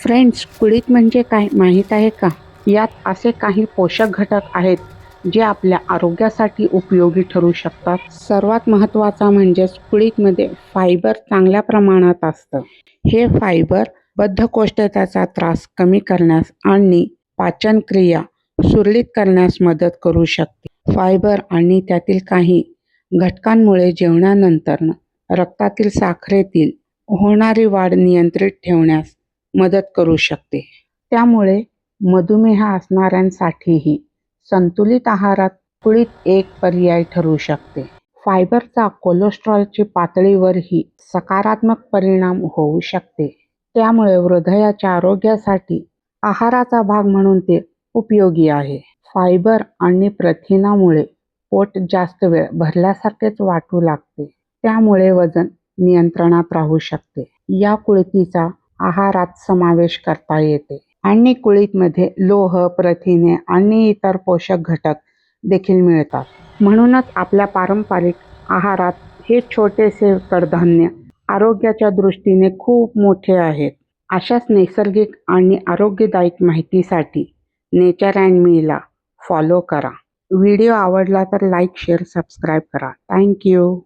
Friends, कुळीथ म्हणजे काय माहीत आहे का? यात असे काही पोषक घटक आहेत जे आपल्या आरोग्यासाठी उपयोगी ठरू शकतात. सर्वात महत्त्वाचा म्हणजे कुळीथमध्ये फायबर चांगल्या प्रमाणात असतं. हे फायबर बद्धकोष्ठतेचा त्रास कमी करण्यास आणि पाचनक्रिया सुरळीत करण्यास मदत करू शकते. फायबर आणि त्यातील काही घटकांमुळे जेवणानंतर रक्तातील साखरेतील होणारी वाढ नियंत्रित ठेवण्यास मदत करू शकते. त्यामुळे मधुमेह असणाऱ्यांसाठीही संतुलित आहारात कुळीथ एक पर्याय ठरू शकते. फायबरचा कोलेस्ट्रॉलची पातळीवरही सकारात्मक परिणाम होऊ शकते. त्यामुळे हृदयाच्या आरोग्यासाठी आहाराचा भाग म्हणून ते उपयोगी आहे. फायबर आणि प्रथिनामुळे पोट जास्त वेळ भरल्यासारखेच वाटू लागते. त्यामुळे वजन नियंत्रणात राहू शकते. या कुळथीचा आहारात समावेश करता येते आणि कुळीथमध्ये लोह, प्रथिने आणि इतर पोषक घटक देखील मिळतात. म्हणूनच आपल्या पारंपरिक आहारात हे छोटेसे कडधान्य आरोग्याच्या दृष्टीने खूप मोठे आहेत. अशाच नैसर्गिक आणि आरोग्यदायक माहितीसाठी नेचर अँड मीला फॉलो करा. व्हिडिओ आवडला तर लाईक, शेअर, सबस्क्राईब करा. थँक्यू.